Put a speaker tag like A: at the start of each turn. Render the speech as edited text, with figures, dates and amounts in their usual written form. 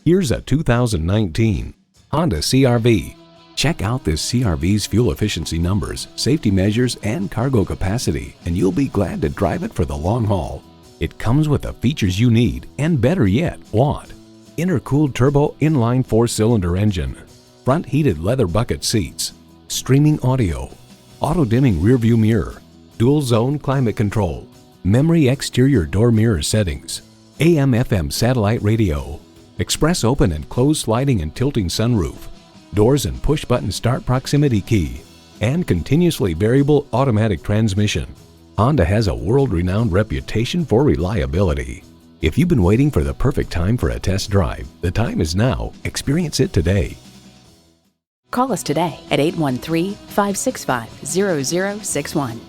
A: Here's a 2019 Honda CR-V. Check out this CR-V's fuel efficiency numbers, safety measures, and cargo capacity, and you'll be glad to drive it for the long haul. It comes with the features you need, and better yet, want. Intercooled turbo inline 4-cylinder engine, front heated leather bucket seats, streaming audio, auto-dimming rearview mirror, dual zone climate control, memory exterior door mirror settings, AM/FM satellite radio, express open and closed sliding and tilting sunroof, doors and push-button start proximity key, and continuously variable automatic transmission. Honda has a world-renowned reputation for reliability. If you've been waiting for the perfect time for a test drive, the time is now. Experience it today.
B: Call us today at 813-565-0061.